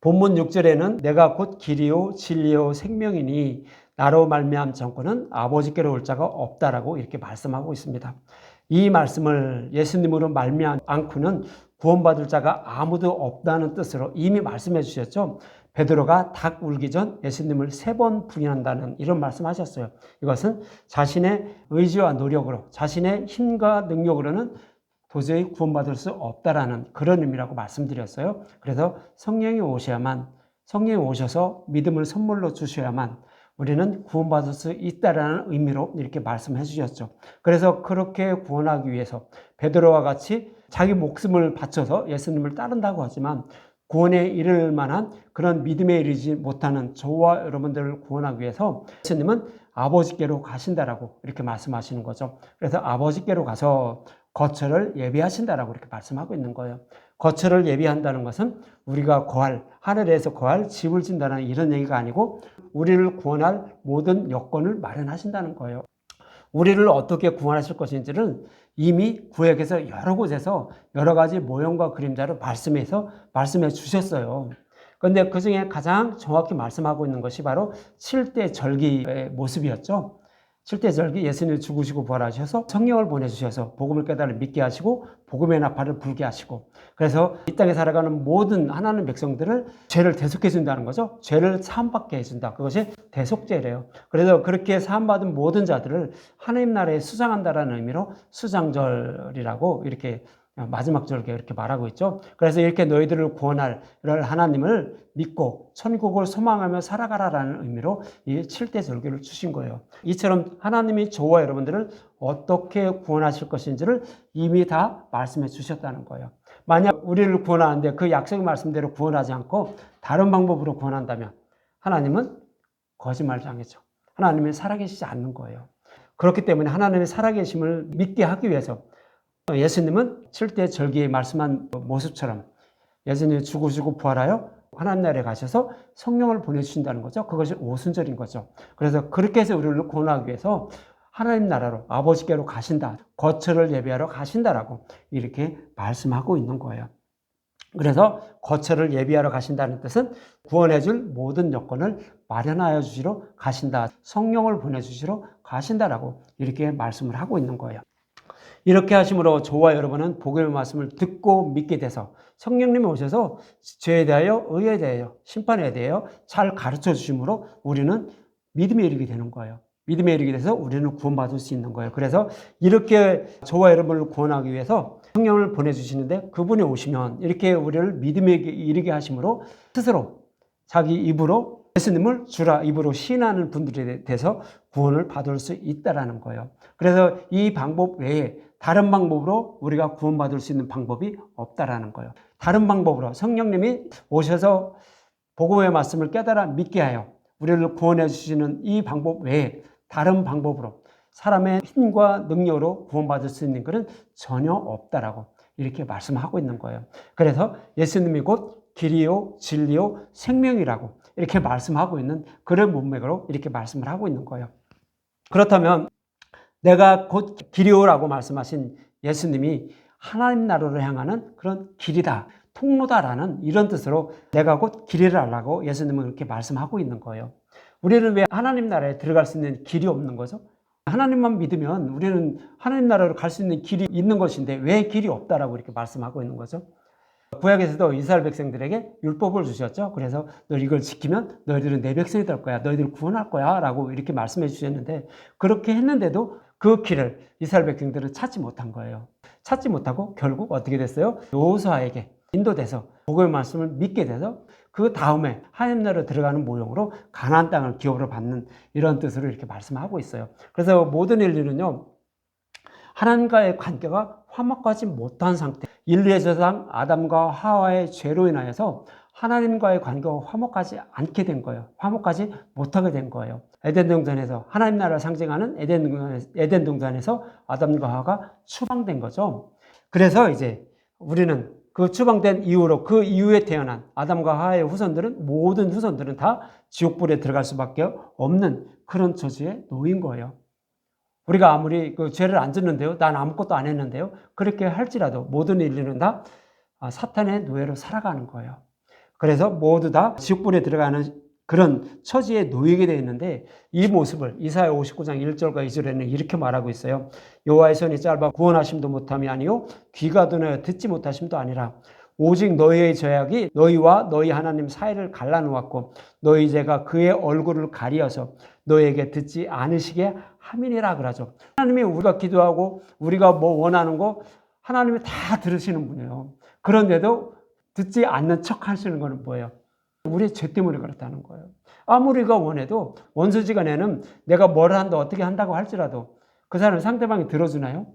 본문 6절에는 내가 곧 길이요 진리요 생명이니 나로 말미암 정권은 아버지께로 올 자가 없다라고 이렇게 말씀하고 있습니다. 이 말씀을 예수님으로 말미암지 않고는 구원받을 자가 아무도 없다는 뜻으로 이미 말씀해 주셨죠. 베드로가 닭 울기 전 예수님을 3번 부인한다는 이런 말씀하셨어요. 이것은 자신의 의지와 노력으로 자신의 힘과 능력으로는 도저히 구원받을 수 없다라는 그런 의미라고 말씀드렸어요. 그래서 성령이 오셔서 믿음을 선물로 주셔야만 우리는 구원받을 수 있다라는 의미로 이렇게 말씀해 주셨죠. 그래서 그렇게 구원하기 위해서 베드로와 같이 자기 목숨을 바쳐서 예수님을 따른다고 하지만 구원에 이를 만한 그런 믿음에 이르지 못하는 저와 여러분들을 구원하기 위해서 예수님은 아버지께로 가신다라고 이렇게 말씀하시는 거죠. 그래서 아버지께로 가서 거처를 예비하신다라고 이렇게 말씀하고 있는 거예요. 거처를 예비한다는 것은 우리가 하늘에서 거할 집을 진다는 이런 얘기가 아니고 우리를 구원할 모든 여건을 마련하신다는 거예요. 우리를 어떻게 구원하실 것인지를 이미 구약에서 여러 곳에서 여러 가지 모형과 그림자로 말씀해 주셨어요. 그런데 그 중에 가장 정확히 말씀하고 있는 것이 바로 7대 절기의 모습이었죠. 7대 절기 예수님이 죽으시고 부활하셔서 성령을 보내주셔서 복음을 깨달아 믿게 하시고 복음의 나팔을 불게 하시고 그래서 이 땅에 살아가는 모든 하나님 백성들을 죄를 대속해 준다는 거죠. 죄를 사함받게 해준다. 그것이 대속죄래요. 그래서 그렇게 사함받은 모든 자들을 하나님 나라에 수장한다라는 의미로 수장절이라고 이렇게 마지막 절기에 이렇게 말하고 있죠. 그래서 이렇게 너희들을 구원할 하나님을 믿고 천국을 소망하며 살아가라라는 의미로 이 7대 절기를 주신 거예요. 이처럼 하나님이 저와 여러분들을 어떻게 구원하실 것인지를 이미 다 말씀해 주셨다는 거예요. 만약 우리를 구원하는데 그 약속의 말씀대로 구원하지 않고 다른 방법으로 구원한다면 하나님은 거짓말장이죠. 하나님이 살아계시지 않는 거예요. 그렇기 때문에 하나님의 살아계심을 믿게 하기 위해서 예수님은 7대 절기에 말씀한 모습처럼 예수님이 죽으시고 부활하여 하나님 나라에 가셔서 성령을 보내주신다는 거죠. 그것이 오순절인 거죠. 그래서 그렇게 해서 우리를 구원하기 위해서 하나님 나라로 아버지께로 가신다. 거처를 예비하러 가신다라고 이렇게 말씀하고 있는 거예요. 그래서 거처를 예비하러 가신다는 뜻은 구원해줄 모든 여건을 마련하여 주시러 가신다. 성령을 보내주시러 가신다라고 이렇게 말씀을 하고 있는 거예요. 이렇게 하심으로 저와 여러분은 복음의 말씀을 듣고 믿게 돼서 성령님이 오셔서 죄에 대하여 의에 대하여 심판에 대하여 잘 가르쳐 주심으로 우리는 믿음에 이르게 되는 거예요. 믿음에 이르게 돼서 우리는 구원받을 수 있는 거예요. 그래서 이렇게 저와 여러분을 구원하기 위해서 성령을 보내주시는데 그분이 오시면 이렇게 우리를 믿음에 이르게 하심으로 스스로 자기 입으로 예수님을 주라 입으로 시인하는 분들에 대해서 구원을 받을 수 있다는 거예요. 그래서 이 방법 외에 다른 방법으로 우리가 구원받을 수 있는 방법이 없다라는 거예요. 다른 방법으로 성령님이 오셔서 복음의 말씀을 깨달아 믿게 하여 우리를 구원해 주시는 이 방법 외에 다른 방법으로 사람의 힘과 능력으로 구원받을 수 있는 것은 전혀 없다라고 이렇게 말씀하고 있는 거예요. 그래서 예수님이 곧 길이요 진리요 생명이라고 이렇게 말씀하고 있는 그런 문맥으로 이렇게 말씀을 하고 있는 거예요. 그렇다면 내가 곧 길이요라고 말씀하신 예수님이 하나님 나라로 향하는 그런 길이다, 통로다라는 이런 뜻으로 내가 곧 길이라고 예수님은 그렇게 말씀하고 있는 거예요. 우리는 왜 하나님 나라에 들어갈 수 있는 길이 없는 거죠? 하나님만 믿으면 우리는 하나님 나라로 갈 수 있는 길이 있는 것인데 왜 길이 없다라고 이렇게 말씀하고 있는 거죠? 구약에서도 이스라엘 백성들에게 율법을 주셨죠. 그래서 너 이걸 지키면 너희들은 내 백성이 될 거야. 너희들을 구원할 거야. 라고 이렇게 말씀해 주셨는데 그렇게 했는데도 그 길을 이스라엘 백성들은 찾지 못한 거예요. 찾지 못하고 결국 어떻게 됐어요? 여호수아에게 인도돼서 복음의 말씀을 믿게 돼서 그 다음에 하나님 나라로 들어가는 모형으로 가나안 땅을 기업으로 받는 이런 뜻으로 이렇게 말씀하고 있어요. 그래서 모든 인류는요. 하나님과의 관계가 화목하지 못한 상태. 인류의 조상 아담과 하와의 죄로 인하여서 하나님과의 관계가 화목하지 않게 된 거예요. 화목하지 못하게 된 거예요. 에덴 동산에서 하나님 나라를 상징하는 에덴 동산에서 아담과 하와가 추방된 거죠. 그래서 이제 우리는 그 추방된 이후로 그 이후에 태어난 아담과 하와의 모든 후손들은 다 지옥불에 들어갈 수밖에 없는 그런 처지에 놓인 거예요. 우리가 아무리 그 죄를 안 짓는데요. 난 아무것도 안 했는데요. 그렇게 할지라도 모든 인류는 다 사탄의 노예로 살아가는 거예요. 그래서 모두 다 지옥불에 들어가는 그런 처지에 놓이게 되어 있는데, 이 모습을 이사야 59장 1절과 2절에는 이렇게 말하고 있어요. 여호와의 손이 짧아 구원하심도 못함이 아니요 귀가 둔하여 듣지 못하심도 아니라 오직 너희의 죄악이 너희와 너희 하나님 사이를 갈라놓았고 너희 죄가 그의 얼굴을 가리어서 너희에게 듣지 않으시게 함이니라 그러죠. 하나님이 우리가 기도하고 우리가 뭐 원하는 거 하나님이 다 들으시는 분이에요. 그런데도 듣지 않는 척 하시는 거는 뭐예요? 우리의 죄 때문에 그렇다는 거예요. 아무리 우리가 원해도 원수지간에는 내가 뭘 한다 어떻게 한다고 할지라도 그 사람 상대방이 들어주나요?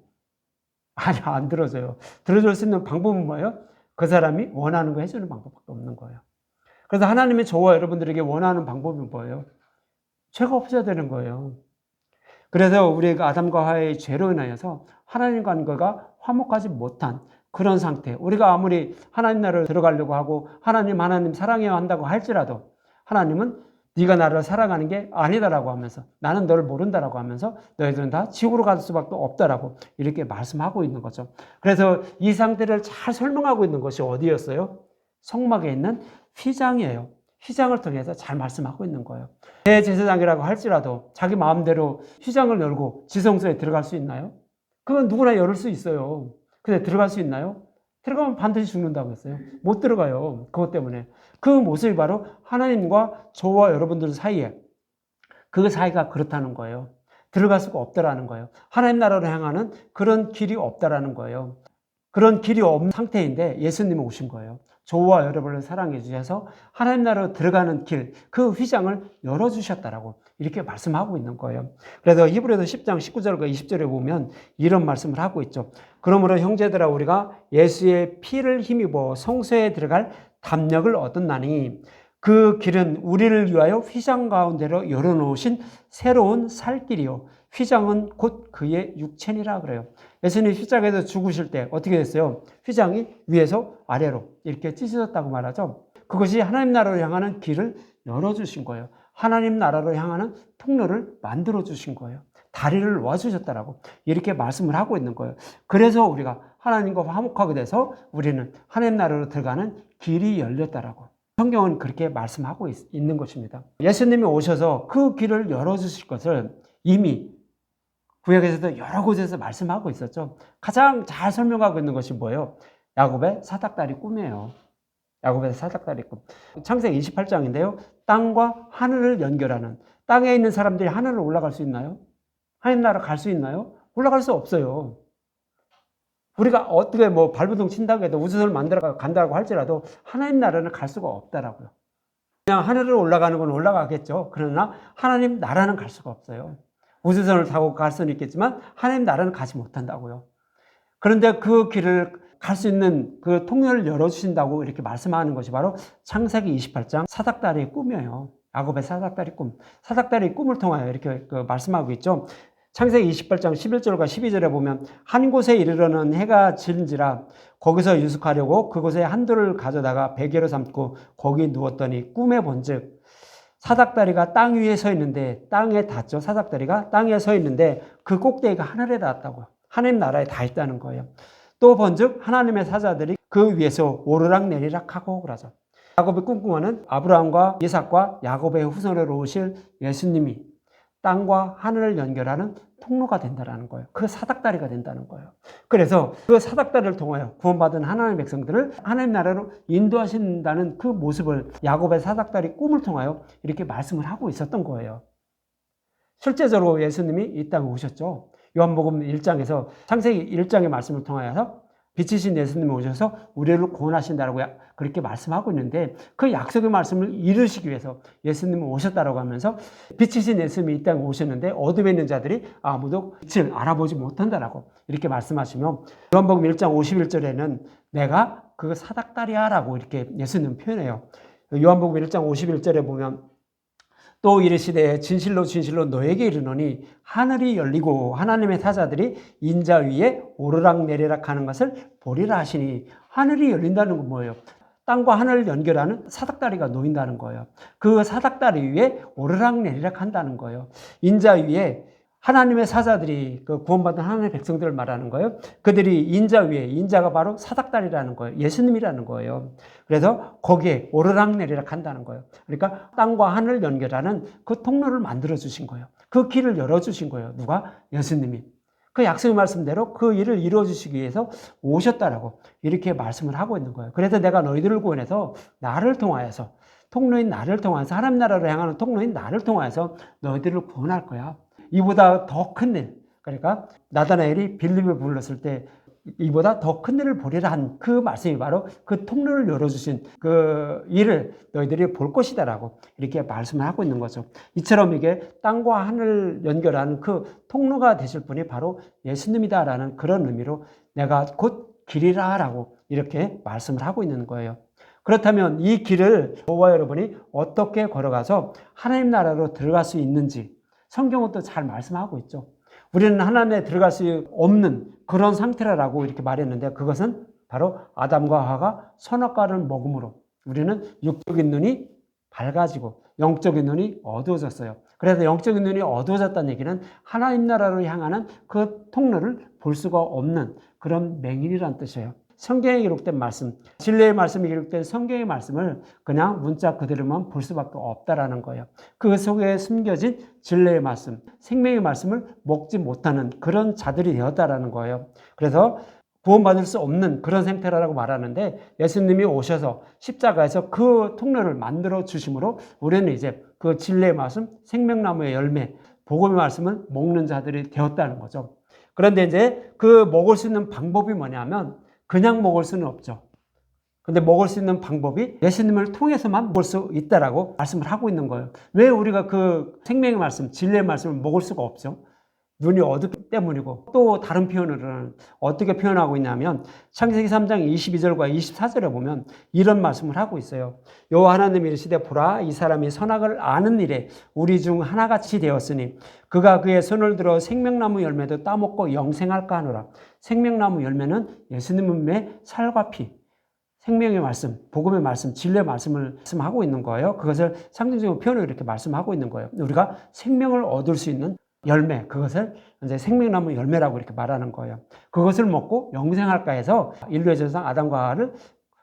아니, 안 들어줘요. 들어줄 수 있는 방법은 뭐예요? 그 사람이 원하는 거 해주는 방법밖에 없는 거예요. 그래서 하나님이 저와 여러분들에게 원하는 방법이 뭐예요? 죄가 없어야 되는 거예요. 그래서 우리가 아담과 하와의 죄로 인하여서 하나님과가 화목하지 못한 그런 상태, 우리가 아무리 하나님 나라를 들어가려고 하고 하나님 사랑해야 한다고 할지라도 하나님은 네가 나를 사랑하는 게 아니다라고 하면서 나는 너를 모른다라고 하면서 너희들은 다 지옥으로 갈 수밖에 없다라고 이렇게 말씀하고 있는 거죠. 그래서 이 상태를 잘 설명하고 있는 것이 어디였어요? 성막에 있는 휘장이에요. 휘장을 통해서 잘 말씀하고 있는 거예요. 대제사장이라고 할지라도 자기 마음대로 휘장을 열고 지성소에 들어갈 수 있나요? 그건 누구나 열을 수 있어요. 근데 들어갈 수 있나요? 들어가면 반드시 죽는다고 했어요. 못 들어가요. 그것 때문에. 그 모습이 바로 하나님과 저와 여러분들 사이에 그 사이가 그렇다는 거예요. 들어갈 수가 없다라는 거예요. 하나님 나라로 향하는 그런 길이 없다라는 거예요. 그런 길이 없는 상태인데 예수님이 오신 거예요. 저와 여러분을 사랑해 주셔서 하나님 나라로 들어가는 길, 그 휘장을 열어주셨다라고 이렇게 말씀하고 있는 거예요. 그래서 히브리서 10장 19절과 20절에 보면 이런 말씀을 하고 있죠. 그러므로 형제들아 우리가 예수의 피를 힘입어 성소에 들어갈 담력을 얻었나니 그 길은 우리를 위하여 휘장 가운데로 열어놓으신 새로운 살 길이요. 휘장은 곧 그의 육체니라 그래요. 예수님이 휘장에서 죽으실 때 어떻게 됐어요? 휘장이 위에서 아래로 이렇게 찢어졌다고 말하죠. 그것이 하나님 나라로 향하는 길을 열어주신 거예요. 하나님 나라로 향하는 통로를 만들어주신 거예요. 다리를 놓아주셨다라고 이렇게 말씀을 하고 있는 거예요. 그래서 우리가 하나님과 화목하게 돼서 우리는 하나님 나라로 들어가는 길이 열렸다라고 성경은 그렇게 말씀하고 있는 것입니다. 예수님이 오셔서 그 길을 열어주실 것을 이미 구약에서도 여러 곳에서 말씀하고 있었죠. 가장 잘 설명하고 있는 것이 뭐예요? 야곱의 사닥다리 꿈이에요. 야곱의 사닥다리 꿈. 창세기 28장인데요. 땅과 하늘을 연결하는, 땅에 있는 사람들이 하늘을 올라갈 수 있나요? 하나님 나라 갈 수 있나요? 올라갈 수 없어요. 우리가 어떻게 뭐 발버둥 친다고 해도 우주선을 만들어 간다고 할지라도 하나님 나라는 갈 수가 없다라고요. 그냥 하늘을 올라가는 건 올라가겠죠. 그러나 하나님 나라는 갈 수가 없어요. 우주선을 타고 갈 수는 있겠지만 하나님 나라는 가지 못한다고요. 그런데 그 길을 갈 수 있는 그 통로를 열어주신다고 이렇게 말씀하는 것이 바로 창세기 28장 사닥다리의 꿈이에요. 야곱의 사닥다리 꿈. 사닥다리 꿈을 통하여 이렇게 말씀하고 있죠. 창세기 28장 11절과 12절에 보면 한 곳에 이르러는 해가 지는지라 거기서 유숙하려고 그곳에 한돌을 가져다가 베개로 삼고 거기 누웠더니 꿈에 본즉 사닥다리가 땅 위에 서 있는데 땅에 닿죠. 사닥다리가 땅에 서 있는데 그 꼭대기가 하늘에 닿았다고요. 하나님 나라에 닿아 있다는 거예요. 또 본즉 하나님의 사자들이 그 위에서 오르락 내리락 하고 그러죠. 야곱이 꿈꾸고는 아브라함과 이삭과 야곱의 후손으로 오실 예수님이 땅과 하늘을 연결하는 통로가 된다는 거예요. 그 사닥다리가 된다는 거예요. 그래서 그 사닥다리를 통하여 구원받은 하나님의 백성들을 하나님 나라로 인도하신다는 그 모습을 야곱의 사닥다리 꿈을 통하여 이렇게 말씀을 하고 있었던 거예요. 실제적으로 예수님이 이 땅에 오셨죠. 요한복음 1장에서 창세기 1장의 말씀을 통하여서 빛이신 예수님이 오셔서 우리를 구원하신다라고 그렇게 말씀하고 있는데 그 약속의 말씀을 이루시기 위해서 예수님이 오셨다라고 하면서 빛이신 예수님이 이 땅에 오셨는데 어둠에 있는 자들이 아무도 빛을 알아보지 못한다라고 이렇게 말씀하시며 요한복음 1장 51절에는 내가 그 사닥다리야라고 이렇게 예수님 표현해요. 요한복음 1장 51절에 보면 또 이르시되 진실로 진실로 너에게 이르노니 하늘이 열리고 하나님의 사자들이 인자 위에 오르락 내리락 하는 것을 보리라 하시니 하늘이 열린다는 건 뭐예요? 땅과 하늘을 연결하는 사닥다리가 놓인다는 거예요. 그 사닥다리 위에 오르락 내리락 한다는 거예요. 인자 위에 하나님의 사자들이 그 구원받은 하나님의 백성들을 말하는 거예요. 그들이 인자 위에, 인자가 바로 사닥다리라는 거예요. 예수님이라는 거예요. 그래서 거기에 오르락내리락 한다는 거예요. 그러니까 땅과 하늘 연결하는 그 통로를 만들어 주신 거예요. 그 길을 열어 주신 거예요. 누가? 예수님이. 그 약속의 말씀대로 그 일을 이루어 주시기 위해서 오셨다라고 이렇게 말씀을 하고 있는 거예요. 그래서 내가 너희들을 구원해서 나를 통하여서, 통로인 나를 통해서, 하나님 나라로 향하는 통로인 나를 통하여서 너희들을 구원할 거야. 이보다 더 큰 일, 그러니까 나다나엘이 빌립을 불렀을 때 이보다 더 큰 일을 보리라 한 그 말씀이 바로 그 통로를 열어주신 그 일을 너희들이 볼 것이다라고 이렇게 말씀을 하고 있는 거죠. 이처럼 이게 땅과 하늘 연결하는 그 통로가 되실 분이 바로 예수님이다라는 그런 의미로 내가 곧 길이라라고 이렇게 말씀을 하고 있는 거예요. 그렇다면 이 길을 저와 여러분이 어떻게 걸어가서 하나님 나라로 들어갈 수 있는지 성경은 또 잘 말씀하고 있죠. 우리는 하나님에 들어갈 수 없는 그런 상태라고 이렇게 말했는데 그것은 바로 아담과 하와가 선악과를 먹음으로 우리는 육적인 눈이 밝아지고 영적인 눈이 어두워졌어요. 그래서 영적인 눈이 어두워졌다는 얘기는 하나님 나라로 향하는 그 통로를 볼 수가 없는 그런 맹인이란 뜻이에요. 성경에 기록된 말씀, 진리의 말씀이 기록된 성경의 말씀을 그냥 문자 그대로만 볼 수밖에 없다라는 거예요. 그 속에 숨겨진 진리의 말씀, 생명의 말씀을 먹지 못하는 그런 자들이 되었다라는 거예요. 그래서 구원받을 수 없는 그런 상태라고 말하는데 예수님이 오셔서 십자가에서 그 통로를 만들어 주심으로 우리는 이제 그 진리의 말씀, 생명나무의 열매, 복음의 말씀을 먹는 자들이 되었다는 거죠. 그런데 이제 그 먹을 수 있는 방법이 뭐냐면 그냥 먹을 수는 없죠. 근데 먹을 수 있는 방법이 예수님을 통해서만 먹을 수 있다라고 말씀을 하고 있는 거예요. 왜 우리가 그 생명의 말씀, 진리의 말씀을 먹을 수가 없죠? 눈이 어둡기 때문이고, 또 다른 표현으로는 어떻게 표현하고 있냐면 창세기 3장 22절과 24절에 보면 이런 말씀을 하고 있어요. 여호와 하나님이 이르시되 보라 이 사람이 선악을 아는 일에 우리 중 하나같이 되었으니 그가 그의 손을 들어 생명나무 열매도 따먹고 영생할까 하노라. 생명나무 열매는 예수님의 살과 피, 생명의 말씀, 복음의 말씀, 진리의 말씀을 말씀하고 있는 거예요. 그것을 상징적으로 표현을 이렇게 말씀하고 있는 거예요. 우리가 생명을 얻을 수 있는 열매, 그것을 이제 생명나무 열매라고 이렇게 말하는 거예요. 그것을 먹고 영생할까 해서 인류의 조상 아담과 하와를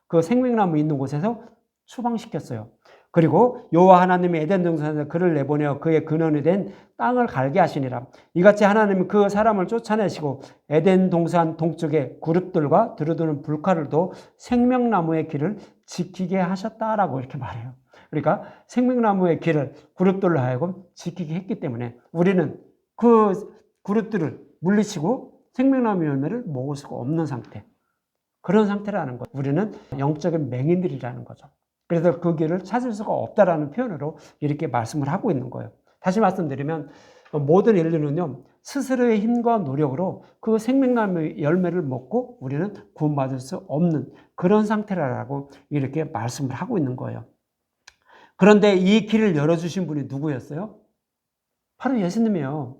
그 생명나무 있는 곳에서 추방시켰어요. 그리고 여호와 하나님이 에덴 동산에서 그를 내보내어 그의 근원이 된 땅을 갈게 하시니라. 이같이 하나님은 그 사람을 쫓아내시고 에덴 동산 동쪽에 그룹들과 두루두는 불칼을도 생명나무의 길을 지키게 하셨다라고 이렇게 말해요. 그러니까 생명나무의 길을 그룹들로 하여금 지키게 했기 때문에 우리는 그 그룹들을 물리치고 생명나무 열매를 먹을 수가 없는 상태. 그런 상태라는 거예요. 우리는 영적인 맹인들이라는 거죠. 그래서 그 길을 찾을 수가 없다라는 표현으로 이렇게 말씀을 하고 있는 거예요. 다시 말씀드리면 모든 인류는요 스스로의 힘과 노력으로 그 생명나무 열매를 먹고 우리는 구원받을 수 없는 그런 상태라고 이렇게 말씀을 하고 있는 거예요. 그런데 이 길을 열어주신 분이 누구였어요? 바로 예수님이에요.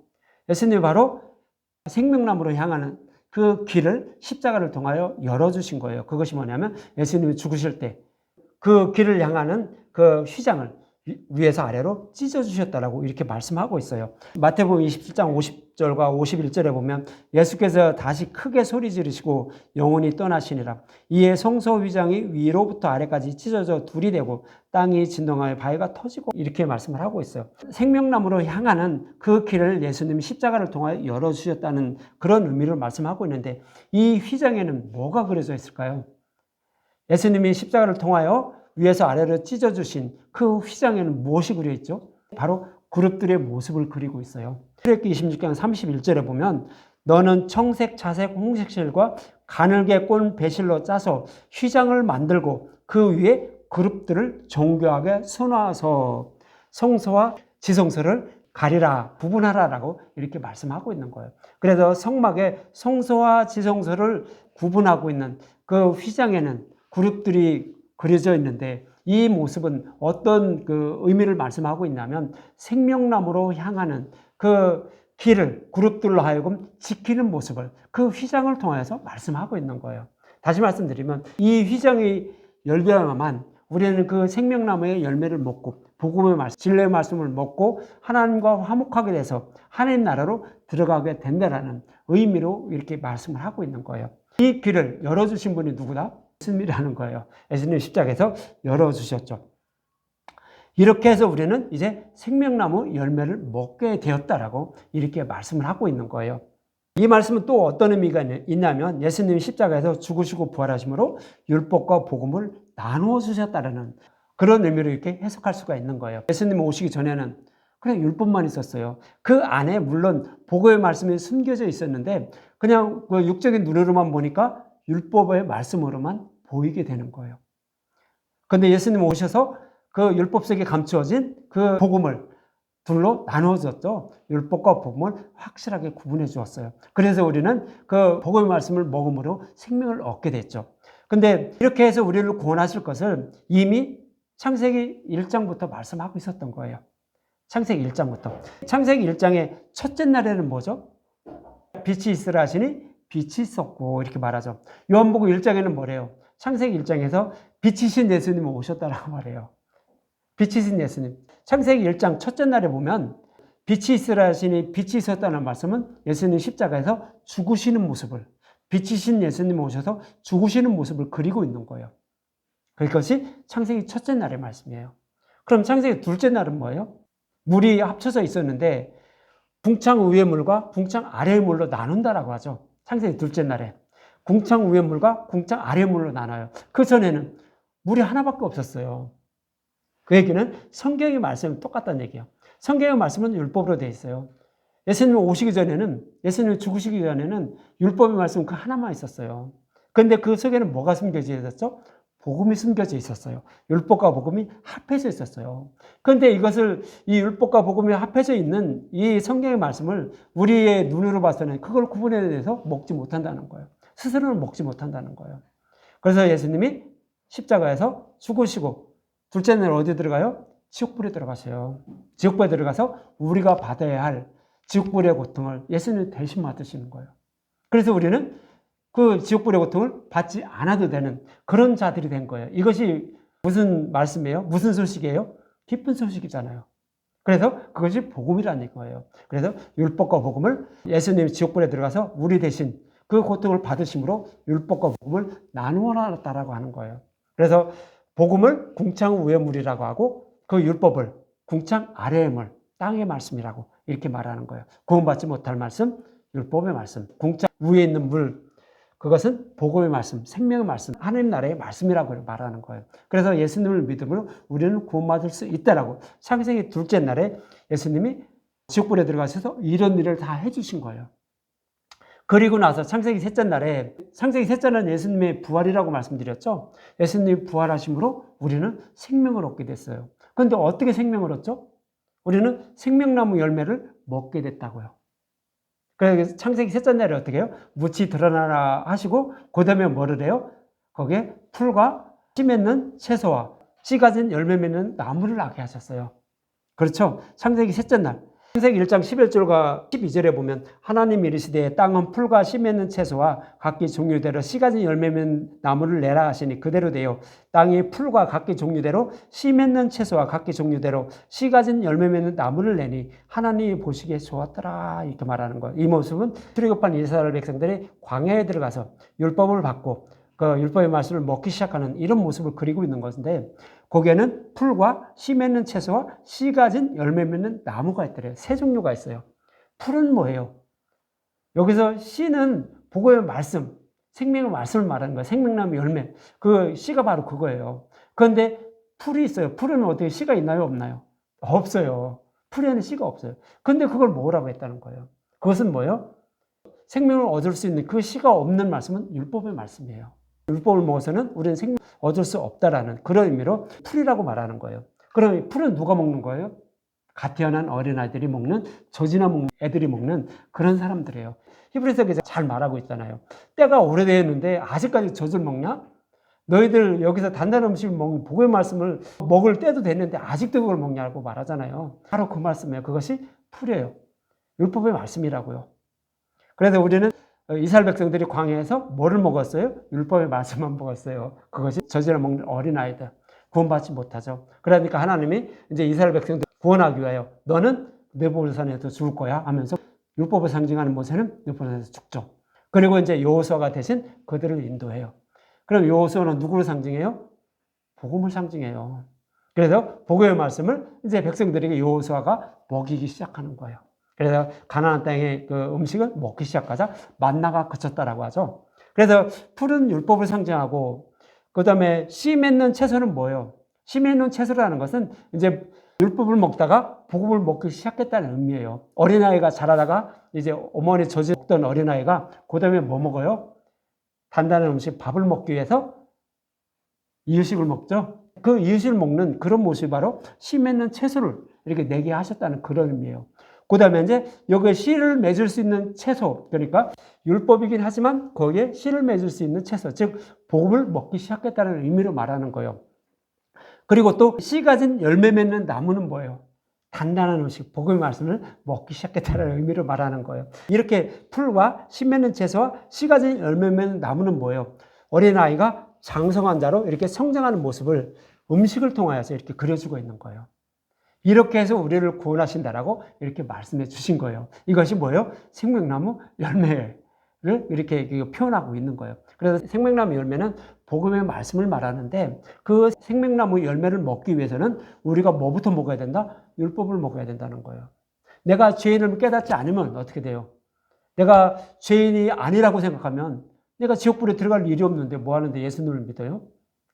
예수님이 바로 생명나무로 향하는 그 길을 십자가를 통하여 열어주신 거예요. 그것이 뭐냐면 예수님이 죽으실 때 그 길을 향하는 그 휘장을 위에서 아래로 찢어주셨다라고 이렇게 말씀하고 있어요. 마태복음 27장 50절과 51절에 보면 예수께서 다시 크게 소리 지르시고 영혼이 떠나시니라. 이에 성소 휘장이 위로부터 아래까지 찢어져 둘이 되고 땅이 진동하여 바위가 터지고 이렇게 말씀을 하고 있어요. 생명나무로 향하는 그 길을 예수님이 십자가를 통하여 열어주셨다는 그런 의미를 말씀하고 있는데 이 휘장에는 뭐가 그려져 있을까요? 예수님이 십자가를 통하여 위에서 아래로 찢어주신 그 휘장에는 무엇이 그려 있죠? 바로 그룹들의 모습을 그리고 있어요. 출애굽기 26장 31절에 보면 너는 청색, 자색, 홍색 실과 가늘게 꼰 배실로 짜서 휘장을 만들고 그 위에 그룹들을 정교하게 서놔서 성소와 지성소를 가리라, 구분하라라고 이렇게 말씀하고 있는 거예요. 그래서 성막에 성소와 지성소를 구분하고 있는 그 휘장에는 그룹들이 그려져 있는데 이 모습은 어떤 그 의미를 말씀하고 있냐면 생명나무로 향하는 그 길을 그룹들로 하여금 지키는 모습을 그 휘장을 통해서 말씀하고 있는 거예요. 다시 말씀드리면 이 휘장이 열려야만 우리는 그 생명나무의 열매를 먹고 복음의 말씀, 진리의 말씀을 먹고 하나님과 화목하게 돼서 하나님 나라로 들어가게 된다라는 의미로 이렇게 말씀을 하고 있는 거예요. 이 길을 열어주신 분이 누구다? 예수님이라는 거예요. 예수님 십자가에서 열어주셨죠. 이렇게 해서 우리는 이제 생명나무 열매를 먹게 되었다라고 이렇게 말씀을 하고 있는 거예요. 이 말씀은 또 어떤 의미가 있냐면 예수님이 십자가에서 죽으시고 부활하심으로 율법과 복음을 나누어 주셨다라는 그런 의미로 이렇게 해석할 수가 있는 거예요. 예수님 오시기 전에는 그냥 율법만 있었어요. 그 안에 물론 복음의 말씀이 숨겨져 있었는데 그냥 그 육적인 눈으로만 보니까 율법의 말씀으로만 보이게 되는 거예요. 그런데 예수님 오셔서 그 율법 속에 감추어진 그 복음을 둘로 나누어졌죠. 율법과 복음을 확실하게 구분해 주었어요. 그래서 우리는 그 복음의 말씀을 먹음으로 생명을 얻게 됐죠. 근데 이렇게 해서 우리를 구원하실 것을 이미 창세기 1장부터 말씀하고 있었던 거예요. 창세기 1장부터. 창세기 1장의 첫째 날에는 뭐죠? 빛이 있으라 하시니 빛이 있었고 이렇게 말하죠. 요한복음 1장에는 뭐래요? 창세기 1장에서 빛이신 예수님이 오셨다라고 말해요. 빛이신 예수님. 창세기 1장 첫째 날에 보면 빛이 있으라 하시니 빛이 있었다는 말씀은 예수님 십자가에서 죽으시는 모습을, 빛이신 예수님 오셔서 죽으시는 모습을 그리고 있는 거예요. 그것이 창세기 첫째 날의 말씀이에요. 그럼 창세기 둘째 날은 뭐예요? 물이 합쳐져 있었는데 궁창 위의 물과 궁창 아래의 물로 나눈다라고 하죠. 창세기 둘째 날에. 궁창 위의 물과 궁창 아래의 물로 나눠요. 그 전에는 물이 하나밖에 없었어요. 그 얘기는 성경의 말씀이 똑같다는 얘기예요. 성경의 말씀은 율법으로 되어 있어요. 예수님 오시기 전에는, 예수님 죽으시기 전에는 율법의 말씀 그 하나만 있었어요. 그런데 그 속에는 뭐가 숨겨져 있었죠? 복음이 숨겨져 있었어요. 율법과 복음이 합해져 있었어요. 그런데 이것을, 이 율법과 복음이 합해져 있는 이 성경의 말씀을 우리의 눈으로 봐서는 그걸 구분해내서 먹지 못한다는 거예요. 스스로는 먹지 못한다는 거예요. 그래서 예수님이 십자가에서 죽으시고 둘째 날 어디 들어가요? 지옥불에 들어가세요. 지옥불에 들어가서 우리가 받아야 할 지옥불의 고통을 예수님이 대신 받으시는 거예요. 그래서 우리는 그 지옥불의 고통을 받지 않아도 되는 그런 자들이 된 거예요. 이것이 무슨 말씀이에요? 무슨 소식이에요? 기쁜 소식이잖아요. 그래서 그것이 복음이라는 거예요. 그래서 율법과 복음을 예수님이 지옥불에 들어가서 우리 대신 그 고통을 받으심으로 율법과 복음을 나누어 놨다라고 하는 거예요. 그래서 복음을 궁창 위의 물이라고 하고 그 율법을 궁창 아래의 물, 땅의 말씀이라고 이렇게 말하는 거예요. 구원받지 못할 말씀, 율법의 말씀, 궁창 위에 있는 물, 그것은 복음의 말씀, 생명의 말씀, 하나님 나라의 말씀이라고 말하는 거예요. 그래서 예수님을 믿음으로 우리는 구원받을 수 있다라고 창세기 둘째 날에 예수님이 지옥불에 들어가셔서 이런 일을 다 해주신 거예요. 그리고 나서 창세기 셋째 날에, 창세기 셋째 날은 예수님의 부활이라고 말씀드렸죠. 예수님이 부활하심으로 우리는 생명을 얻게 됐어요. 그런데 어떻게 생명을 얻죠? 우리는 생명나무 열매를 먹게 됐다고요. 그래서 창세기 셋째 날에 어떻게 해요? 묻이 드러나라 하시고 그 다음에 뭐를 해요? 거기에 풀과 씨 맺는 채소와 씨 가진 열매 맺는 나무를 나게 하셨어요. 그렇죠? 창세기 셋째 날. 창세기 1장 11절과 12절에 보면 하나님 이르시되 땅은 풀과 씨 맺는 채소와 각기 종류대로 씨 가진 열매 맺는 나무를 내라 하시니 그대로 되어 땅이 풀과 각기 종류대로 씨 맺는 채소와 각기 종류대로 씨 가진 열매 맺는 나무를 내니 하나님이 보시기에 좋았더라 이렇게 말하는 거예요. 이 모습은 출애굽한 이스라엘 백성들이 광야에 들어가서 율법을 받고 그 율법의 말씀을 먹기 시작하는 이런 모습을 그리고 있는 것인데 거기에는 풀과 씨 맺는 채소와 씨 가진 열매 맺는 나무가 있더래요. 세 종류가 있어요. 풀은 뭐예요? 여기서 씨는 복음의 말씀, 생명의 말씀을 말하는 거예요. 생명나무 열매. 그 씨가 바로 그거예요. 그런데 풀이 있어요. 풀은 어떻게 씨가 있나요? 없나요? 없어요. 풀에는 씨가 없어요. 그런데 그걸 뭐라고 했다는 거예요? 그것은 뭐예요? 생명을 얻을 수 있는 그 씨가 없는 말씀은 율법의 말씀이에요. 율법을 먹어서는 우리는 생명 얻을 수 없다라는 그런 의미로 풀이라고 말하는 거예요. 그럼 풀은 누가 먹는 거예요? 갓 태어난 어린아이들이 먹는, 젖이나 먹는 애들이 먹는 그런 사람들이에요. 히브리서에서 잘 말하고 있잖아요. 때가 오래됐는데 아직까지 젖을 먹냐? 너희들 여기서 단단한 음식을 먹는 복음의 말씀을 먹을 때도 됐는데 아직도 그걸 먹냐고 말하잖아요. 바로 그 말씀이에요. 그것이 풀이에요. 율법의 말씀이라고요. 그래서 우리는 이스라엘 백성들이 광야에서 뭐를 먹었어요? 율법의 말씀만 먹었어요. 그것이 젖이나 먹는 어린아이들. 구원받지 못하죠. 그러니까 하나님이 이제 이스라엘 백성들 구원하기 위하여 너는 느보산에서 죽을 거야 하면서 율법을 상징하는 모세는 느보산에서 죽죠. 그리고 이제 여호수아가 대신 그들을 인도해요. 그럼 여호수아는 누구를 상징해요? 복음을 상징해요. 그래서 복음의 말씀을 이제 백성들에게 여호수아가 먹이기 시작하는 거예요. 그래서 가나안 땅의 그 음식을 먹기 시작하자 만나가 그쳤다라고 하죠. 그래서 풀은 율법을 상징하고 그다음에 씨 맺는 채소는 뭐예요? 씨 맺는 채소라는 것은 이제 율법을 먹다가 복음을 먹기 시작했다는 의미예요. 어린아이가 자라다가 이제 어머니 젖을 먹던 어린아이가 그다음에 뭐 먹어요? 단단한 음식, 밥을 먹기 위해서 이유식을 먹죠. 그 이유식을 먹는 그런 모습이 바로 씨 맺는 채소를 이렇게 내게 하셨다는 그런 의미예요. 그 다음에 이제 여기에 씨를 맺을 수 있는 채소, 그러니까 율법이긴 하지만 거기에 씨를 맺을 수 있는 채소, 즉 복음을 먹기 시작했다는 의미로 말하는 거예요. 그리고 또 씨 가진 열매 맺는 나무는 뭐예요? 단단한 음식, 복음의 말씀을 먹기 시작했다는 의미로 말하는 거예요. 이렇게 풀과 씨 맺는 채소와 씨 가진 열매 맺는 나무는 뭐예요? 어린아이가 장성한 자로 이렇게 성장하는 모습을 음식을 통하여서 이렇게 그려주고 있는 거예요. 이렇게 해서 우리를 구원하신다라고 이렇게 말씀해 주신 거예요. 이것이 뭐예요? 생명나무 열매를 이렇게 표현하고 있는 거예요. 그래서 생명나무 열매는 복음의 말씀을 말하는데 그 생명나무 열매를 먹기 위해서는 우리가 뭐부터 먹어야 된다? 율법을 먹어야 된다는 거예요. 내가 죄인을 깨닫지 않으면 어떻게 돼요? 내가 죄인이 아니라고 생각하면 내가 지옥불에 들어갈 일이 없는데 뭐 하는데 예수님을 믿어요?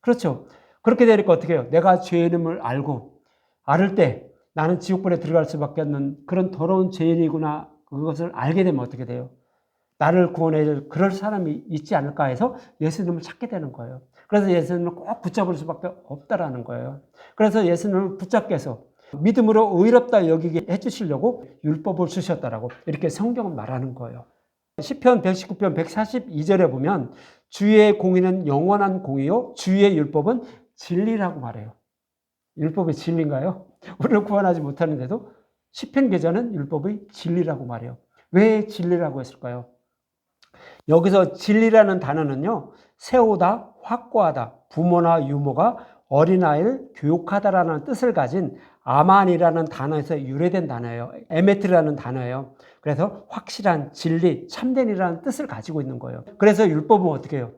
그렇죠. 그렇게 되니까 어떻게 해요? 내가 죄인임을 알을 때 나는 지옥불에 들어갈 수밖에 없는 그런 더러운 죄인이구나. 그것을 알게 되면 어떻게 돼요? 나를 구원해 줄 그럴 사람이 있지 않을까 해서 예수님을 찾게 되는 거예요. 그래서 예수님을 꼭 붙잡을 수밖에 없다라는 거예요. 그래서 예수님을 붙잡게 해서 믿음으로 의롭다 여기게 해주시려고 율법을 주셨다라고 이렇게 성경은 말하는 거예요. 시편 119편 142절에 보면 주의 공의는 영원한 공의요 주의 율법은 진리라고 말해요. 율법이 진리인가요? 우리를 구원하지 못하는데도 시편 기자는 율법의 진리라고 말해요. 왜 진리라고 했을까요? 여기서 진리라는 단어는요, 세우다, 확고하다, 부모나 유모가 어린아이를 교육하다라는 뜻을 가진 아만이라는 단어에서 유래된 단어예요. 에메트라는 단어예요. 그래서 확실한 진리, 참된이라는 뜻을 가지고 있는 거예요. 그래서 율법은 어떻게 해요?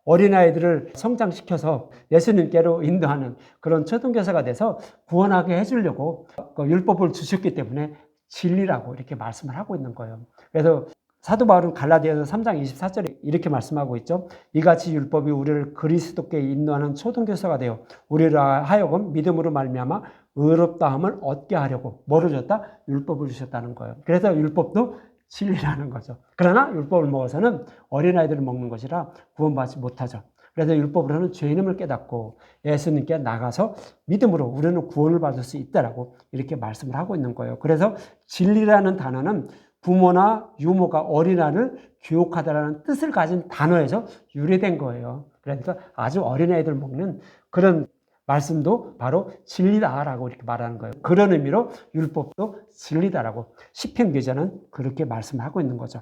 어린아이들을 성장시켜서 예수님께로 인도하는 그런 초등교사가 돼서 구원하게 해주려고 율법을 주셨기 때문에 진리라고 이렇게 말씀을 하고 있는 거예요. 그래서 사도 바울은 갈라디아서 3장 24절에 이렇게 말씀하고 있죠. 이같이 율법이 우리를 그리스도께 인도하는 초등교사가 되어 우리를 하여금 믿음으로 말미암아 의롭다함을 얻게 하려고 뭐를 줬다? 율법을 주셨다는 거예요. 그래서 율법도 진리라는 거죠. 그러나 율법을 먹어서는 어린아이들을 먹는 것이라 구원받지 못하죠. 그래서 율법으로는 죄인임을 깨닫고 예수님께 나가서 믿음으로 우리는 구원을 받을 수 있다라고 이렇게 말씀을 하고 있는 거예요. 그래서 진리라는 단어는 부모나 유모가 어린아이를 교육하다라는 뜻을 가진 단어에서 유래된 거예요. 그러니까 아주 어린아이들 먹는 그런 말씀도 바로 진리다라고 이렇게 말하는 거예요. 그런 의미로 율법도 진리다라고 시편 기자는 그렇게 말씀하고 있는 거죠.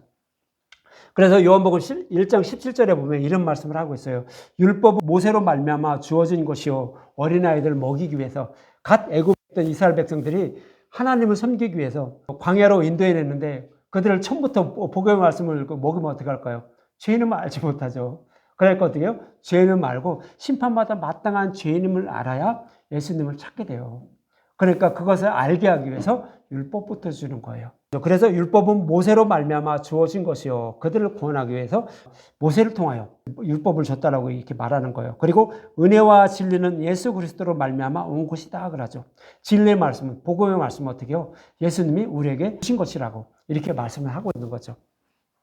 그래서 요한복음 1장 17절에 보면 이런 말씀을 하고 있어요. 율법은 모세로 말미암아 주어진 것이요 어린아이들 먹이기 위해서 갓 애굽에 있던 이스라엘 백성들이 하나님을 섬기기 위해서 광야로 인도해냈는데 그들을 처음부터 복음의 말씀을 먹으면 어떻게 할까요? 죄인은 알지 못하죠. 그러니까 어떻게 해요? 죄인을 알고 심판받아 마땅한 죄인임을 알아야 예수님을 찾게 돼요. 그러니까 그것을 알게 하기 위해서 율법부터 주는 거예요. 그래서 율법은 모세로 말미암아 주어진 것이요 그들을 구원하기 위해서 모세를 통하여 율법을 줬다라고 이렇게 말하는 거예요. 그리고 은혜와 진리는 예수 그리스도로 말미암아 온 것이다 그러죠. 진리의 말씀은 복음의 말씀은 어떻게 해요? 예수님이 우리에게 주신 것이라고 이렇게 말씀을 하고 있는 거죠.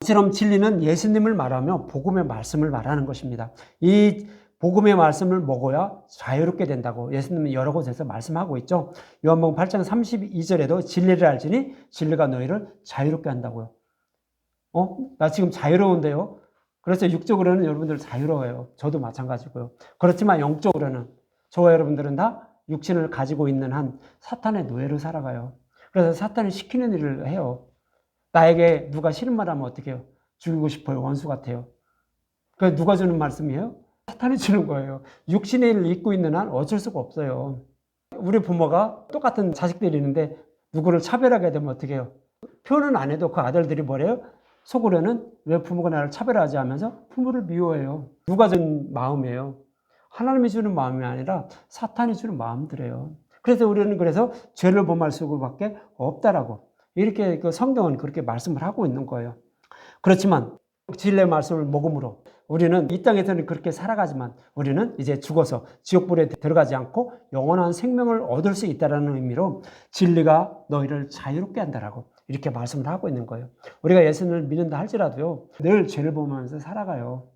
이처럼 진리는 예수님을 말하며 복음의 말씀을 말하는 것입니다. 이 복음의 말씀을 먹어야 자유롭게 된다고 예수님은 여러 곳에서 말씀하고 있죠. 요한복음 8장 32절에도 진리를 알지니 진리가 너희를 자유롭게 한다고요. 나 지금 자유로운데요? 그래서 육적으로는 여러분들 자유로워요. 저도 마찬가지고요. 그렇지만 영적으로는 저와 여러분들은 다 육신을 가지고 있는 한 사탄의 노예로 살아가요. 그래서 사탄이 시키는 일을 해요. 나에게 누가 싫은 말 하면 어떻게 해요? 죽이고 싶어요. 원수 같아요. 그게 누가 주는 말씀이에요? 사탄이 주는 거예요. 육신의 일을 잊고 있는 한 어쩔 수가 없어요. 우리 부모가 똑같은 자식들이 있는데 누구를 차별하게 되면 어떻게 해요? 표현은 안 해도 그 아들들이 뭐래요? 속으로는 왜 부모가 나를 차별하지 하면서 부모를 미워해요. 누가 준 마음이에요? 하나님이 주는 마음이 아니라 사탄이 주는 마음들이에요. 그래서 우리는 그래서 죄를 범할 수밖에 없다라고 이렇게 그 성경은 그렇게 말씀을 하고 있는 거예요. 그렇지만 진리의 말씀을 먹음으로 우리는 이 땅에서는 그렇게 살아가지만 우리는 이제 죽어서 지옥불에 들어가지 않고 영원한 생명을 얻을 수 있다는 의미로 진리가 너희를 자유롭게 한다라고 이렇게 말씀을 하고 있는 거예요. 우리가 예수님을 믿는다 할지라도요, 늘 죄를 범하면서 살아가요.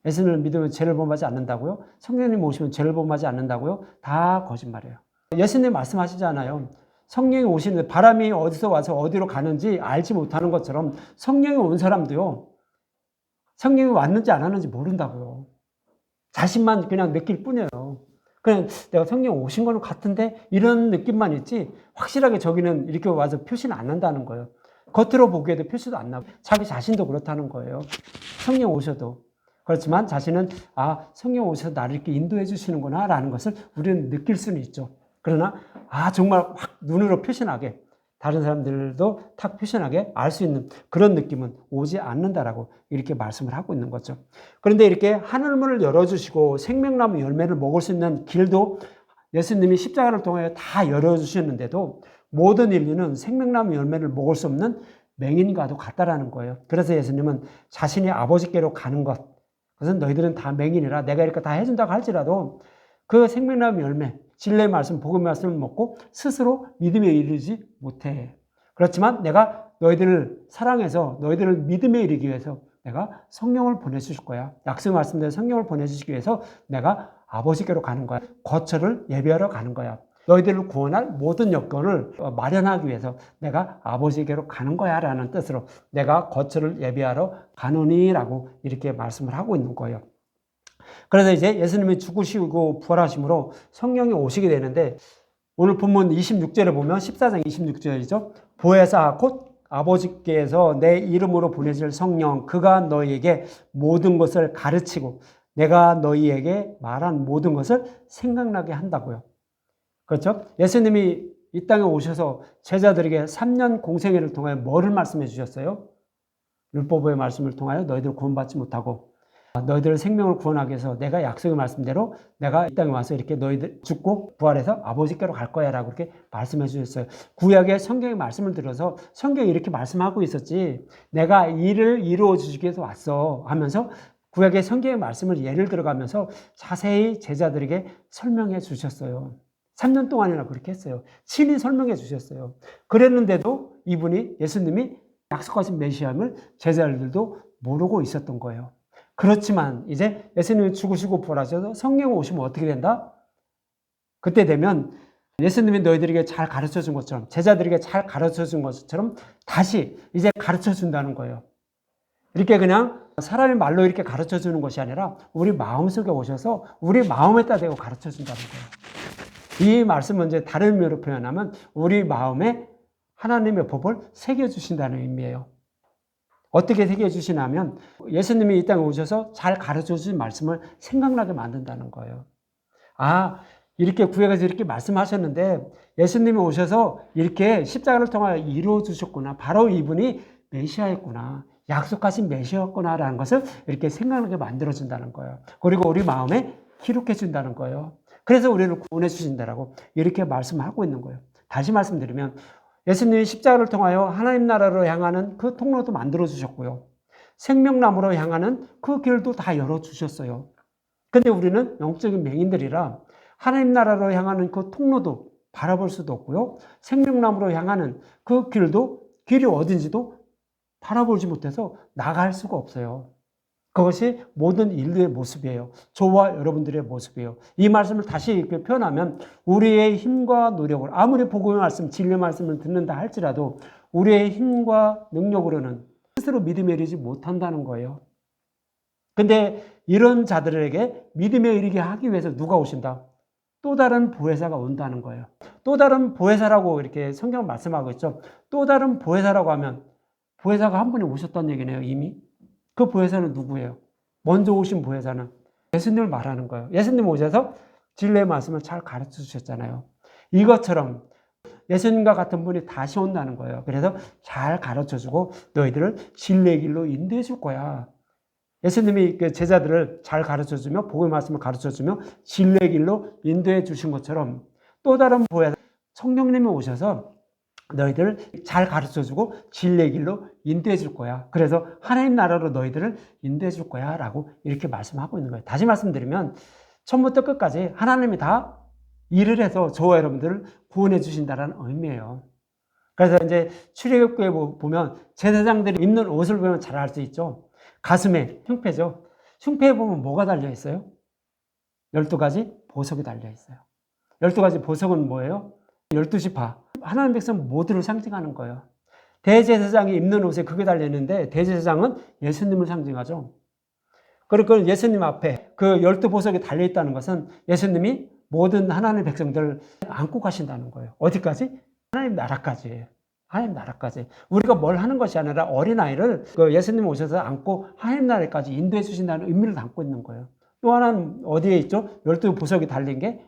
예수님을 믿으면 죄를 범하지 않는다고요? 성령님 오시면 죄를 범하지 않는다고요? 다 거짓말이에요. 예수님 말씀하시잖아요. 성령이 오시는데 바람이 어디서 와서 어디로 가는지 알지 못하는 것처럼 성령이 온 사람도요, 성령이 왔는지 안 왔는지 모른다고요. 자신만 그냥 느낄 뿐이에요. 그냥 내가 성령 오신 거는 같은데 이런 느낌만 있지 확실하게 저기는 이렇게 와서 표시는 안 한다는 거예요. 겉으로 보기에도 표시도 안 나고 자기 자신도 그렇다는 거예요. 성령 오셔도. 그렇지만 자신은 성령 오셔서 나를 이렇게 인도해 주시는구나 라는 것을 우리는 느낄 수는 있죠. 그러나 정말 확 눈으로 표시나게 다른 사람들도 탁 표시나게 알 수 있는 그런 느낌은 오지 않는다라고 이렇게 말씀을 하고 있는 거죠. 그런데 이렇게 하늘문을 열어주시고 생명나무 열매를 먹을 수 있는 길도 예수님이 십자가를 통해 다 열어주셨는데도 모든 인류는 생명나무 열매를 먹을 수 없는 맹인과도 같다라는 거예요. 그래서 예수님은 자신이 아버지께로 가는 것, 그래서 너희들은 다 맹인이라 내가 이렇게 다 해준다고 할지라도 그 생명나무 열매, 진리의 말씀, 복음의 말씀을 먹고 스스로 믿음에 이르지 못해. 그렇지만 내가 너희들을 사랑해서 너희들을 믿음에 이르기 위해서 내가 성령을 보내주실 거야. 약속 말씀대로 성령을 보내주시기 위해서 내가 아버지께로 가는 거야. 거처를 예비하러 가는 거야. 너희들을 구원할 모든 여건을 마련하기 위해서 내가 아버지께로 가는 거야 라는 뜻으로 내가 거처를 예비하러 가노니라고 이렇게 말씀을 하고 있는 거예요. 그래서 이제 예수님이 죽으시고 부활하심으로 성령이 오시게 되는데 오늘 본문 26절에 보면 14장 26절이죠. 보혜사 곧 아버지께서 내 이름으로 보내실 성령 그가 너희에게 모든 것을 가르치고 내가 너희에게 말한 모든 것을 생각나게 한다고요. 그렇죠? 예수님이 이 땅에 오셔서 제자들에게 3년 공생애를 통해 뭐를 말씀해 주셨어요? 율법의 말씀을 통하여 너희들 구원받지 못하고 너희들 생명을 구원하기 위해서 내가 약속의 말씀대로 내가 이 땅에 와서 이렇게 너희들 죽고 부활해서 아버지께로 갈 거야 라고 이렇게 말씀해 주셨어요. 구약의 성경의 말씀을 들어서 성경이 이렇게 말씀하고 있었지 내가 이를 이루어 주시기 위해서 왔어 하면서 구약의 성경의 말씀을 예를 들어가면서 자세히 제자들에게 설명해 주셨어요. 3년 동안이나 그렇게 했어요. 친히 설명해 주셨어요. 그랬는데도 이분이 예수님이 약속하신 메시아임을 제자들도 모르고 있었던 거예요. 그렇지만 이제 예수님이 죽으시고 부활하셔서 성령 오시면 어떻게 된다? 그때 되면 예수님이 너희들에게 잘 가르쳐 준 것처럼 제자들에게 잘 가르쳐 준 것처럼 다시 이제 가르쳐 준다는 거예요. 이렇게 그냥 사람의 말로 이렇게 가르쳐 주는 것이 아니라 우리 마음속에 오셔서 우리 마음에다 대고 가르쳐 준다는 거예요. 이 말씀은 이제 다른 의미로 표현하면 우리 마음에 하나님의 법을 새겨주신다는 의미예요. 어떻게 새겨주시냐면 예수님이 이 땅에 오셔서 잘 가르쳐 주신 말씀을 생각나게 만든다는 거예요. 이렇게 구약에서 이렇게 말씀하셨는데 예수님이 오셔서 이렇게 십자가를 통하여 이루어 주셨구나. 바로 이분이 메시아였구나. 약속하신 메시아였구나라는 것을 이렇게 생각나게 만들어준다는 거예요. 그리고 우리 마음에 기록해 준다는 거예요. 그래서 우리를 구원해 주신다라고 이렇게 말씀하고 있는 거예요. 다시 말씀드리면 예수님이 십자가를 통하여 하나님 나라로 향하는 그 통로도 만들어 주셨고요. 생명나무로 향하는 그 길도 다 열어 주셨어요. 근데 우리는 영적인 맹인들이라 하나님 나라로 향하는 그 통로도 바라볼 수도 없고요. 생명나무로 향하는 그 길이 어딘지도 바라보지 못해서 나갈 수가 없어요. 그것이 모든 인류의 모습이에요. 저와 여러분들의 모습이에요. 이 말씀을 다시 이렇게 표현하면 우리의 힘과 노력을 아무리 복음의 말씀, 진리의 말씀을 듣는다 할지라도 우리의 힘과 능력으로는 스스로 믿음에 이르지 못한다는 거예요. 근데 이런 자들에게 믿음에 이르게 하기 위해서 누가 오신다? 또 다른 보혜사가 온다는 거예요. 또 다른 보혜사라고 이렇게 성경 말씀하고 있죠. 또 다른 보혜사라고 하면 보혜사가 한 분이 오셨다는 얘기네요, 이미. 그 보혜사는 누구예요? 먼저 오신 보혜사는 예수님을 말하는 거예요. 예수님 오셔서 진리의 말씀을 잘 가르쳐 주셨잖아요. 이것처럼 예수님과 같은 분이 다시 온다는 거예요. 그래서 잘 가르쳐 주고 너희들을 진리의 길로 인도해 줄 거야. 예수님이 그 제자들을 잘 가르쳐 주며 복음의 말씀을 가르쳐 주며 진리의 길로 인도해 주신 것처럼 또 다른 보혜사 성령님이 오셔서 너희들을 잘 가르쳐 주고 진리의 길로 인도해 줄 거야. 그래서 하나님 나라로 너희들을 인도해 줄 거야 라고 이렇게 말씀하고 있는 거예요. 다시 말씀드리면 처음부터 끝까지 하나님이 다 일을 해서 저와 여러분들을 구원해 주신다는 의미예요. 그래서 이제 출애굽기에 보면 제사장들이 입는 옷을 보면 잘 알 수 있죠. 가슴에 흉패죠. 흉패에 보면 뭐가 달려 있어요? 12가지 보석이 달려 있어요. 12가지 보석은 뭐예요? 12지파. 하나님 백성 모두를 상징하는 거예요. 대제사장이 입는 옷에 그게 달려 있는데 대제사장은 예수님을 상징하죠. 그리고 예수님 앞에 그 12보석이 달려 있다는 것은 예수님이 모든 하나님의 백성들을 안고 가신다는 거예요. 어디까지? 하나님 나라까지. 하나님 나라까지. 우리가 뭘 하는 것이 아니라 어린아이를 그 예수님 오셔서 안고 하나님 나라까지 인도해 주신다는 의미를 담고 있는 거예요. 또 하나는 어디에 있죠? 12보석이 달린 게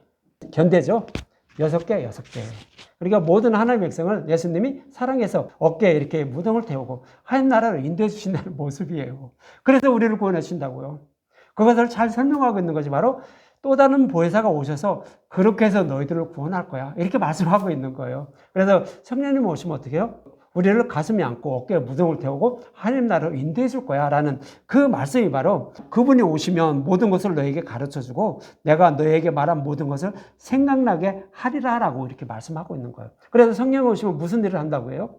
견대죠. 6개. 그러니까 모든 하나님의 백성을 예수님이 사랑해서 어깨에 이렇게 무덤을 태우고 하나님 나라를 인도해 주신다는 모습이에요. 그래서 우리를 구원해 주신다고요. 그것을 잘 설명하고 있는 것이 바로 또 다른 보혜사가 오셔서 그렇게 해서 너희들을 구원할 거야. 이렇게 말씀하고 있는 거예요. 그래서 성령님 오시면 어떻게 해요? 우리를 가슴에 안고 어깨에 무덤을 태우고 하나님 나라로 인도해 줄 거야 라는 그 말씀이 바로 그분이 오시면 모든 것을 너에게 가르쳐 주고 내가 너에게 말한 모든 것을 생각나게 하리라 라고 이렇게 말씀하고 있는 거예요. 그래서 성령이 오시면 무슨 일을 한다고 해요?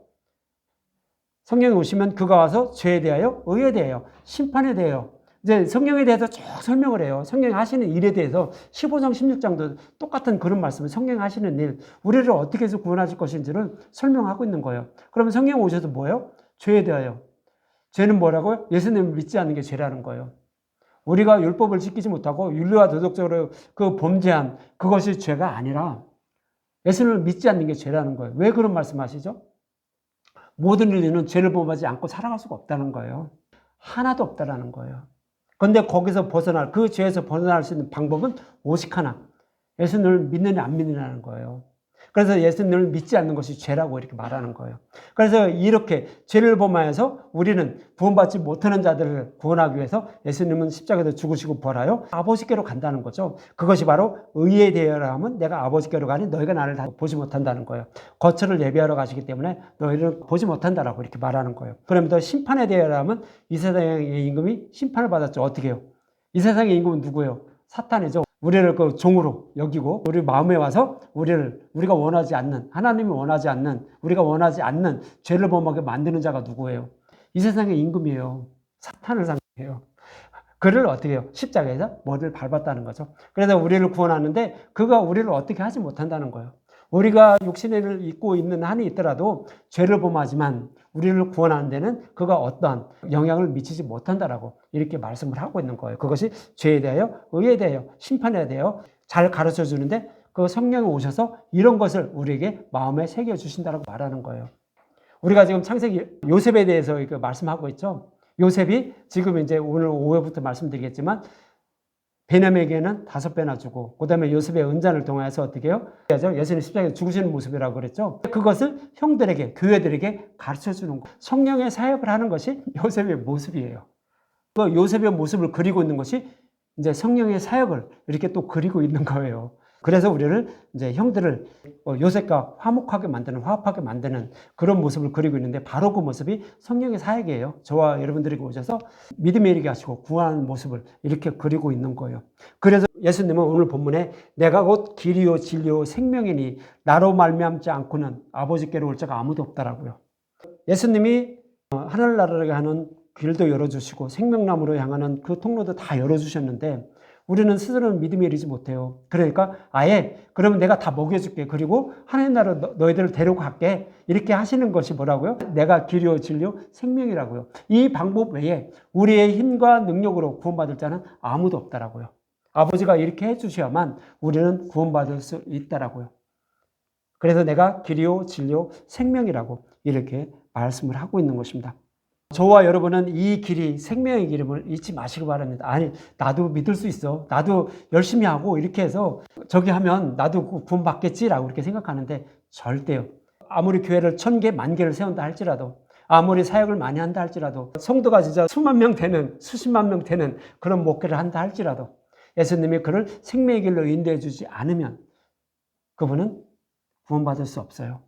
성령이 오시면 그가 와서 죄에 대하여, 의에 대하여, 심판에 대하여 이제 성령에 대해서 쭉 설명을 해요. 성령이 하시는 일에 대해서 15장, 16장도 똑같은 그런 말씀을 성령이 하시는 일, 우리를 어떻게 해서 구원하실 것인지를 설명하고 있는 거예요. 그러면 성령 오셔서 뭐예요? 죄에 대하여. 죄는 뭐라고요? 예수님을 믿지 않는 게 죄라는 거예요. 우리가 율법을 지키지 못하고 윤리와 도덕적으로 그 범죄한 그것이 죄가 아니라 예수님을 믿지 않는 게 죄라는 거예요. 왜 그런 말씀하시죠? 모든 인류는 죄를 범하지 않고 살아갈 수가 없다는 거예요. 하나도 없다라는 거예요. 그런데 거기서 벗어날, 그 죄에서 벗어날 수 있는 방법은 오직 하나. 예수님을 믿느냐 안 믿느냐는 거예요. 그래서 예수님을 믿지 않는 것이 죄라고 이렇게 말하는 거예요. 그래서 이렇게 죄를 범하여서 우리는 구원받지 못하는 자들을 구원하기 위해서 예수님은 십자가에서 죽으시고 부활하여 아버지께로 간다는 거죠. 그것이 바로 의에 대하여 하면 내가 아버지께로 가니 너희가 나를 다 보지 못한다는 거예요. 거처를 예비하러 가시기 때문에 너희를 보지 못한다라고 이렇게 말하는 거예요. 그러면서 심판에 대하여 하면 이 세상의 임금이 심판을 받았죠. 어떻게 해요? 이 세상의 임금은 누구예요? 사탄이죠. 우리를 그 종으로 여기고 우리 마음에 와서 우리가 원하지 않는, 하나님이 원하지 않는, 우리가 원하지 않는 죄를 범하게 만드는 자가 누구예요? 이 세상의 임금이에요. 사탄을 상징해요. 그를 어떻게 해요? 십자가에서 머리를 밟았다는 거죠. 그래서 우리를 구원하는데 그가 우리를 어떻게 하지 못한다는 거예요. 우리가 육신을 입고 있는 한이 있더라도 죄를 범하지만 우리를 구원하는 데는 그가 어떠한 영향을 미치지 못한다라고 이렇게 말씀을 하고 있는 거예요. 그것이 죄에 대하여, 의에 대하여, 심판에 대하여 잘 가르쳐 주는데 그 성령이 오셔서 이런 것을 우리에게 마음에 새겨 주신다라고 말하는 거예요. 우리가 지금 창세기 요셉에 대해서 말씀하고 있죠. 요셉이 지금 이제 오늘 오후부터 말씀드리겠지만 베냐민에게는 5배나 주고 그다음에 요셉의 은잔을 통해서 어떻게 해요? 예수님 십자가에 죽으시는 모습이라고 그랬죠. 그것을 형들에게, 교회들에게 가르쳐 주는 거. 성령의 사역을 하는 것이 요셉의 모습이에요. 그 요셉의 모습을 그리고 있는 것이 이제 성령의 사역을 이렇게 또 그리고 있는 거예요. 그래서 우리를 이제 형들을 요셉과 화목하게 만드는, 화합하게 만드는 그런 모습을 그리고 있는데 바로 그 모습이 성령의 사역이에요. 저와 여러분들에게 오셔서 믿음에 이르게 하시고 구하는 모습을 이렇게 그리고 있는 거예요. 그래서 예수님은 오늘 본문에 내가 곧 길이요 진리요 생명이니 나로 말미암지 않고는 아버지께로 올 자가 아무도 없다라고요. 예수님이 하늘나라를 가는 길도 열어주시고 생명나무로 향하는 그 통로도 다 열어주셨는데 우리는 스스로는 믿음에 이르지 못해요. 그러니까 아예 그러면 내가 다 먹여줄게. 그리고 하나님 나라 너희들을 데리고 갈게. 이렇게 하시는 것이 뭐라고요? 내가 길이요 진리요 생명이라고요. 이 방법 외에 우리의 힘과 능력으로 구원받을 자는 아무도 없다라고요. 아버지가 이렇게 해주셔야만 우리는 구원받을 수 있다라고요. 그래서 내가 길이요 진리요 생명이라고 이렇게 말씀을 하고 있는 것입니다. 저와 여러분은 이 길이 생명의 길임을 잊지 마시기 바랍니다. 아니, 나도 믿을 수 있어. 나도 열심히 하고 이렇게 해서 저기 하면 나도 구원 받겠지라고 이렇게 생각하는데 절대요. 아무리 교회를 1000개, 10,000개를 세운다 할지라도, 아무리 사역을 많이 한다 할지라도, 성도가 진짜 수만 명 되는, 수십만 명 되는 그런 목회를 한다 할지라도 예수님이 그를 생명의 길로 인도해 주지 않으면 그분은 구원받을 수 없어요.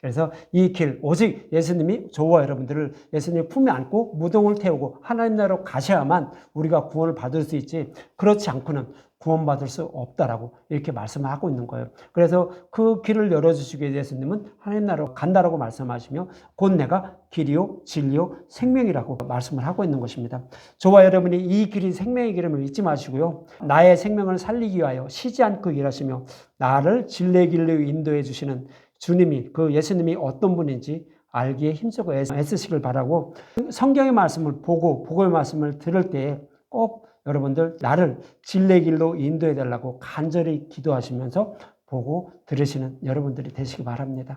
그래서 이 길, 오직 예수님이 저와 여러분들을 예수님 품에 안고 무덤을 태우고 하나님 나라로 가셔야만 우리가 구원을 받을 수 있지, 그렇지 않고는 구원받을 수 없다라고 이렇게 말씀하고 있는 거예요. 그래서 그 길을 열어주시기 위해 예수님은 하나님 나라로 간다라고 말씀하시며 곧 내가 길이요 진리요 생명이라고 말씀을 하고 있는 것입니다. 저와 여러분이 이 길이 생명의 길임을 잊지 마시고요. 나의 생명을 살리기 위하여 쉬지 않고 일하시며 나를 진리의 길로 인도해 주시는 주님이, 그 예수님이 어떤 분인지 알기에 힘쓰고 애쓰시길 바라고, 성경의 말씀을 보고 복음의 말씀을 들을 때에 꼭 여러분들 나를 진리의 길로 인도해 달라고 간절히 기도하시면서 보고 들으시는 여러분들이 되시기 바랍니다.